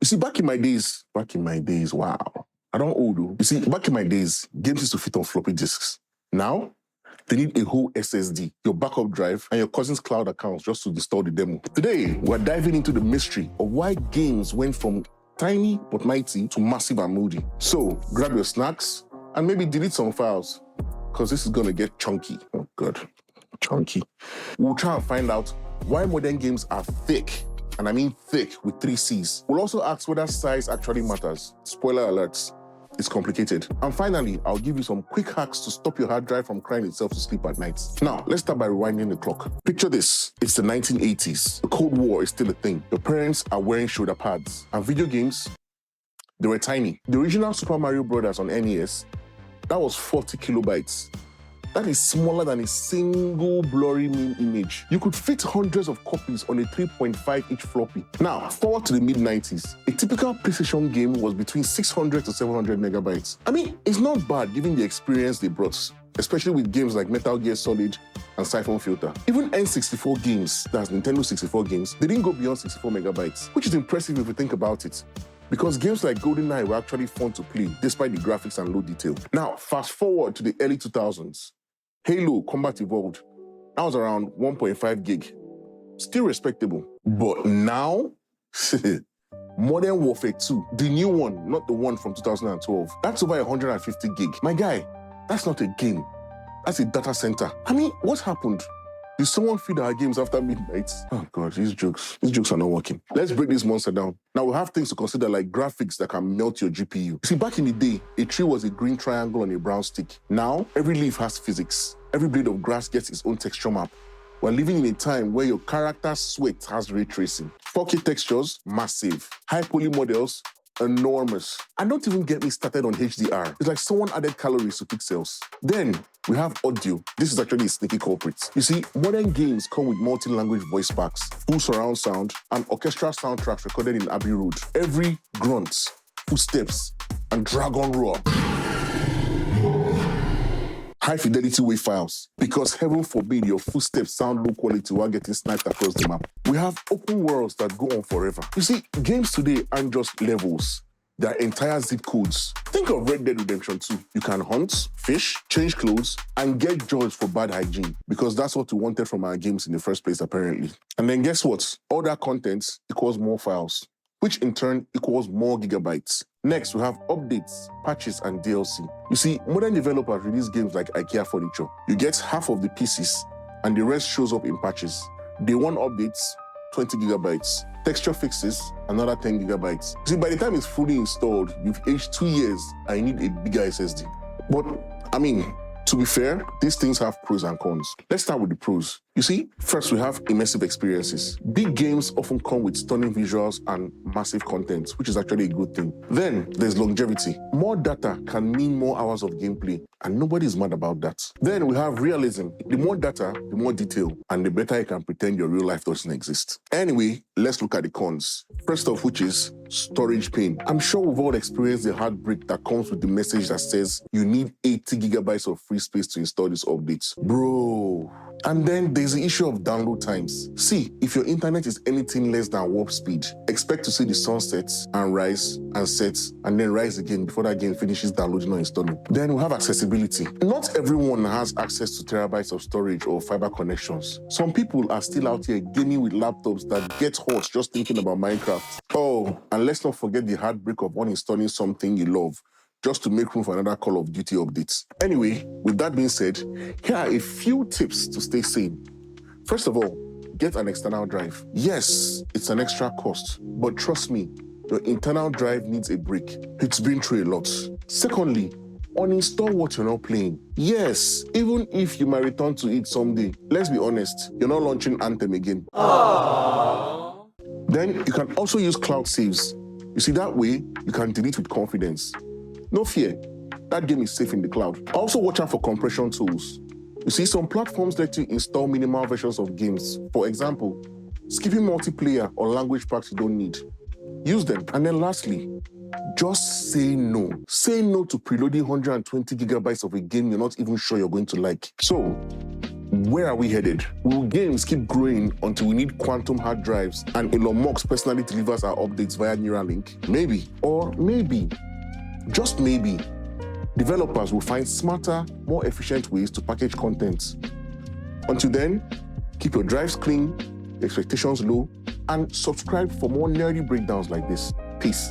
You see, back in my days, wow. I don't old though. You see, back in my days, games used to fit on floppy disks. Now, they need a whole SSD, your backup drive, and your cousin's cloud accounts just to install the demo. Today, we're diving into the mystery of why games went from tiny but mighty to massive and moody. So, grab your snacks and maybe delete some files, because this is gonna get chunky. Oh God, chunky. We'll try and find out why modern games are thick, and I mean thick with 3 C's. We'll also ask whether size actually matters. Spoiler alerts. It's complicated. And finally, I'll give you some quick hacks to stop your hard drive from crying itself to sleep at night. Now, let's start by rewinding the clock. Picture this. It's the 1980s. The Cold War is still a thing. Your parents are wearing shoulder pads. And video games, they were tiny. The original Super Mario Bros. On NES, that was 40 kilobytes. That is smaller than a single blurry meme image. You could fit hundreds of copies on a 3.5-inch floppy. Now, forward to the mid-90s, a typical PlayStation game was between 600 to 700 megabytes. I mean, it's not bad given the experience they brought, especially with games like Metal Gear Solid and Siphon Filter. Even N64 games, that's Nintendo 64 games, they didn't go beyond 64 megabytes, which is impressive if you think about it, because games like GoldenEye were actually fun to play, despite the graphics and low detail. Now, fast forward to the early 2000s. Halo Combat Evolved, that was around 1.5 gig. Still respectable. But now, Modern Warfare 2, the new one, not the one from 2012, that's over 150 gig. My guy, that's not a game. That's a data center. I mean, what happened? Did someone feed our games after midnight? Oh God, these jokes are not working. Let's break this monster down. Now we have things to consider like graphics that can melt your GPU. See, back in the day, a tree was a green triangle on a brown stick. Now, every leaf has physics. Every blade of grass gets its own texture map. We're living in a time where your character's sweat has ray tracing. 4K textures, massive. High poly models, enormous. And don't even get me started on HDR. It's like someone added calories to pixels. Then we have audio. This is actually a sneaky culprit. You see, modern games come with multi-language voice packs, full surround sound, and orchestral soundtracks recorded in Abbey Road. Every grunt, footsteps, and dragon roar. High-fidelity WAV files, because heaven forbid your footsteps sound low quality while getting sniped across the map. We have open worlds that go on forever. You see, games today aren't just levels. They're entire zip codes. Think of Red Dead Redemption 2. You can hunt, fish, change clothes, and get judged for bad hygiene, because that's what we wanted from our games in the first place, apparently. And then guess what? All that content equals more files, which in turn equals more gigabytes. Next, we have updates, patches, and DLC. You see, modern developers release games like IKEA furniture. You get half of the pieces, and the rest shows up in patches. Day one updates, 20 gigabytes. Texture fixes, another 10 gigabytes. See, by the time it's fully installed, you've aged 2 years, and you need a bigger SSD. But, I mean, to be fair, these things have pros and cons. Let's start with the pros. You see, first we have immersive experiences. Big games often come with stunning visuals and massive content, which is actually a good thing. Then there's longevity. More data can mean more hours of gameplay, and nobody's mad about that. Then we have realism. The more data, the more detail, and the better you can pretend your real life doesn't exist. Anyway, let's look at the cons. First off, which is storage pain. I'm sure we've all experienced the heartbreak that comes with the message that says you need 80 gigabytes of free space to install this update. Bro. And then there's the issue of download times. See, if your internet is anything less than warp speed, expect to see the sun sets and rise and sets and then rise again before that game finishes downloading or installing. Then we have accessibility. Not everyone has access to terabytes of storage or fiber connections. Some people are still out here gaming with laptops that get hot just thinking about Minecraft. Oh, and let's not forget the heartbreak of uninstalling something you love just to make room for another Call of Duty update. Anyway, with that being said, here are a few tips to stay sane. First of all, get an external drive. Yes, it's an extra cost, but trust me, your internal drive needs a break. It's been through a lot. Secondly, uninstall what you're not playing. Yes, even if you might return to it someday, let's be honest, you're not launching Anthem again. Aww. Then you can also use cloud saves. You see, that way, you can delete with confidence. No fear, that game is safe in the cloud. Also watch out for compression tools. You see, some platforms let you install minimal versions of games. For example, skipping multiplayer or language packs you don't need. Use them. And then lastly, just say no. Say no to preloading 120 gigabytes of a game you're not even sure you're going to like. So, Where are we headed? Will games keep growing until we need quantum hard drives and Elon Musk personally delivers our updates via Neuralink? Maybe, or maybe, just maybe, developers will find smarter, more efficient ways to package content. Until then, keep your drives clean, expectations low, and subscribe for more nerdy breakdowns like this. Peace.